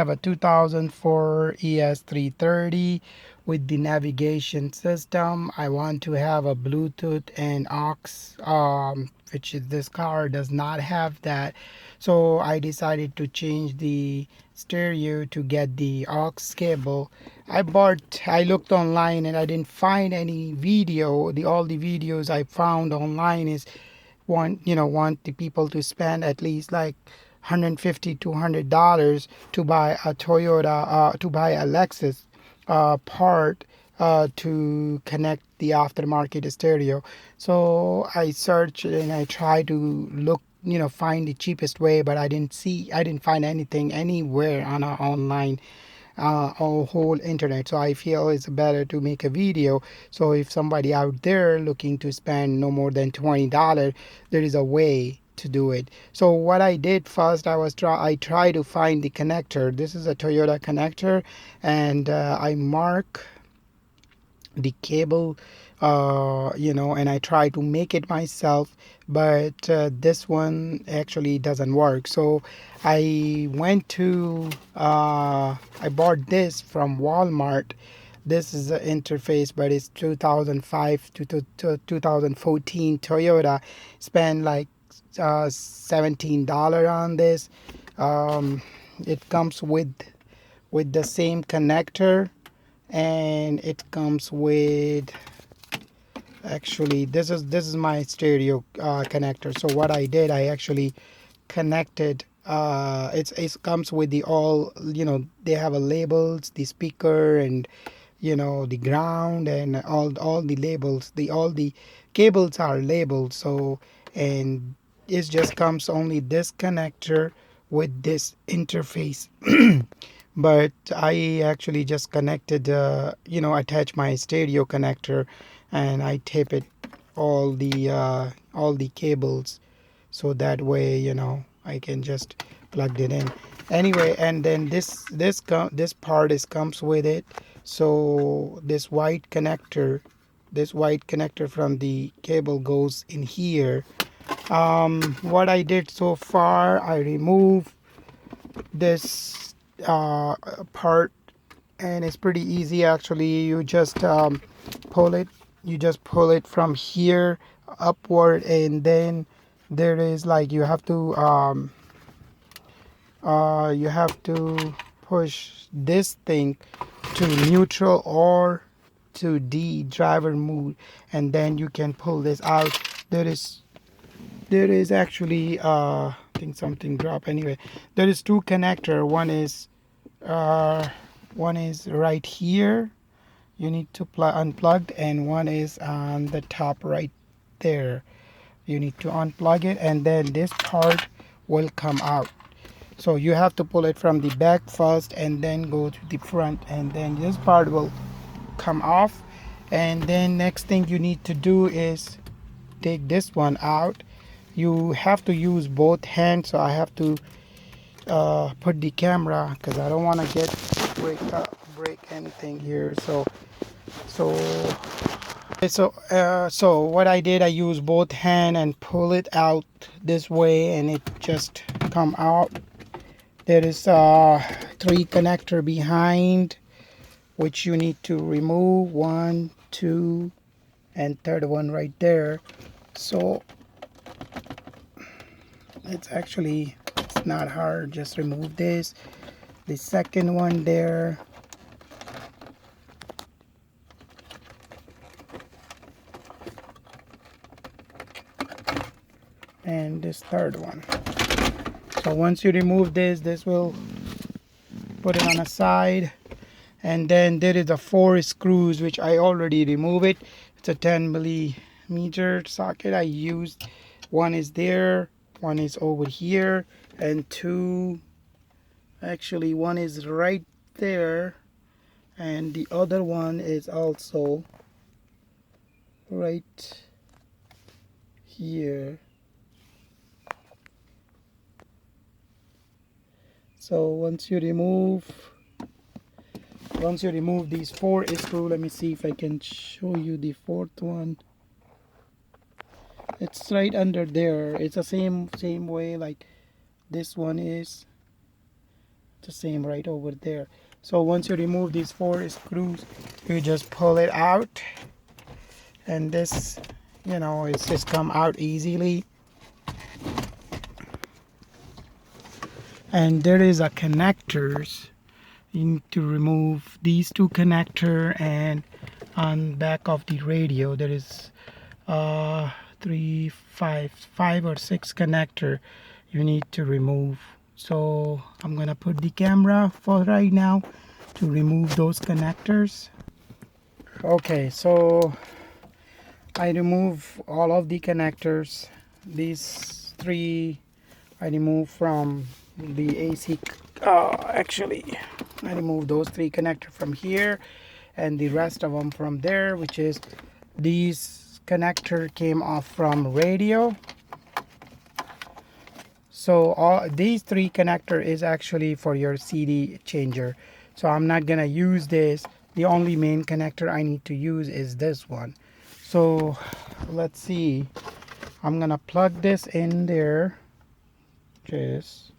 have a 2004 ES330 with the navigation system. I want to have a Bluetooth and AUX, which is this car does not have that. So I decided to change the stereo to get the AUX cable. I looked online and I didn't find any video. All the videos I found online is want the people to spend at least like $150 to $200 to buy a Toyota, to buy a Lexus part to connect the aftermarket stereo. So I searched and I tried to look, find the cheapest way, but I didn't find anything anywhere on online, on whole internet. So I feel it's better to make a video. So if somebody out there looking to spend no more than $20, there is a way to do it. So what I did first, I tried to find the connector. This is a Toyota connector, and I mark the cable, and I try to make it myself, but this one actually doesn't work. So I bought this from Walmart. This is the interface, but it's 2005 to 2014 Toyota. Spent like $17 on this. It comes with the same connector, and it comes with, actually this is my stereo connector. So what I did, I actually connected, it comes with the all, they have a labels, the speaker, and the ground, and all the labels, all the cables are labeled. So, and it just comes only this connector with this interface. But I actually just connected, attach my stereo connector, and I tape it all the cables, so that way I can just plug it in. Anyway, and then this part comes with it. So this white connector from the cable goes in here. What I did so far, I removed this part, and it's pretty easy actually. You just pull it from here upward, and then there is like you have to push this thing to neutral or to D driver mode, and then you can pull this out. There is actually I think something dropped. Anyway, there is two connector. One is right here, you need to unplug, and one is on the top right there. You need to unplug it, and then this part will come out. So you have to pull it from the back first and then go to the front, and then this part will come off. And then next thing you need to do is take this one out. You have to use both hands, so I have to put the camera, because I don't want to break anything here. So what I did, I used both hand and pull it out this way, and it just come out. There is 3 connector behind, which you need to remove. 1, 2, and third one right there. So it's not hard. Just remove this. The second one there. And this third one. So once you remove this will put it on a side. And then there is the 4 screws, which I already removed it. It's a 10 millimeter socket I used. One is there, one is over here, and one is right there, and the other one is also right here. So once you remove these 4 screws, let me see if I can show you the 4th one. It's right under there. It's the same way like this one is. the same right over there. So once you remove these 4 screws, you just pull it out, and this, it's just come out easily. And there is a connectors. You need to remove these 2 connector, and on back of the radio there is 5 or 6 connector you need to remove. So I'm gonna put the camera for right now to remove those connectors. Okay, so I remove all of the connectors. These 3 I remove from the AC. Actually, I remove those 3 connectors from here, and the rest of them from there, which is these connector came off from radio. So all these 3 connector is actually for your CD changer. So I'm not gonna use this. The only main connector I need to use is this one. So let's see. I'm gonna plug this in there. Just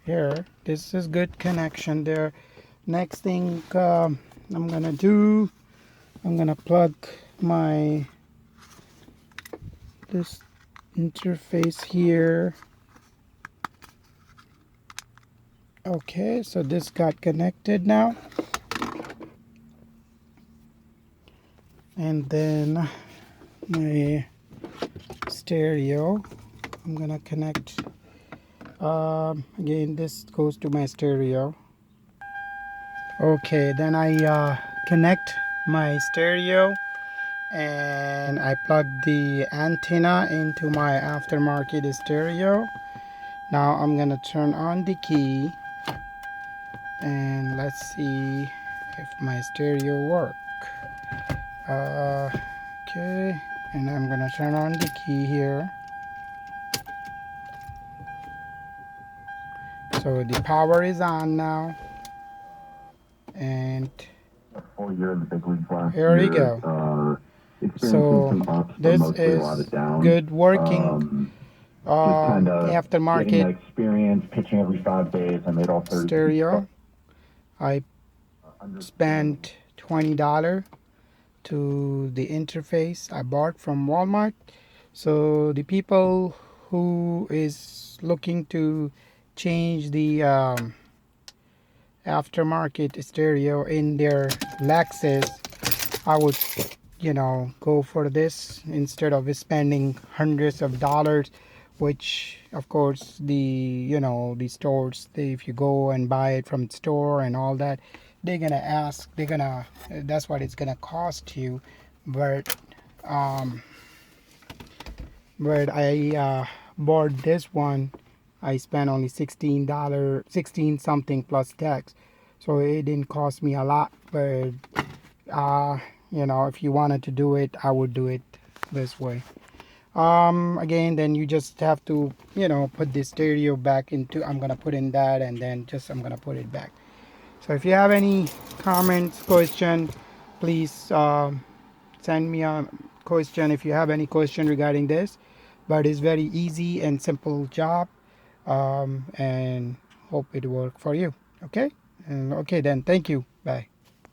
here. This is good connection there. Next thing I'm gonna do, I'm gonna plug this interface here. Okay, so this got connected now. And then my stereo, I'm gonna connect. Again, this goes to my stereo. Okay, then I connect my stereo, and I plug the antenna into my aftermarket stereo. Now I'm gonna turn on the key, and let's see if my stereo work. Okay, and I'm gonna turn on the key here. So the power is on now, and here we go. So this is good working aftermarket experience pitching every 5 days. I made all stereo. I spent $20 to the interface I bought from Walmart. So the people who is looking to change the aftermarket stereo in their LEXUS, I would go for this instead of spending hundreds of dollars, which of course the stores, if you go and buy it from the store and all that, that's what it's gonna cost you. But I bought this one. I spent only $16, 16 something plus tax, so it didn't cost me a lot. But if you wanted to do it, I would do it this way. Again, then you just have to put the stereo back into, I'm gonna put in that, and then I'm gonna put it back. So if you have any comments, question, please send me a question if you have any question regarding this. But it's very easy and simple job, and hope it work for you. Okay, and okay then, thank you, bye.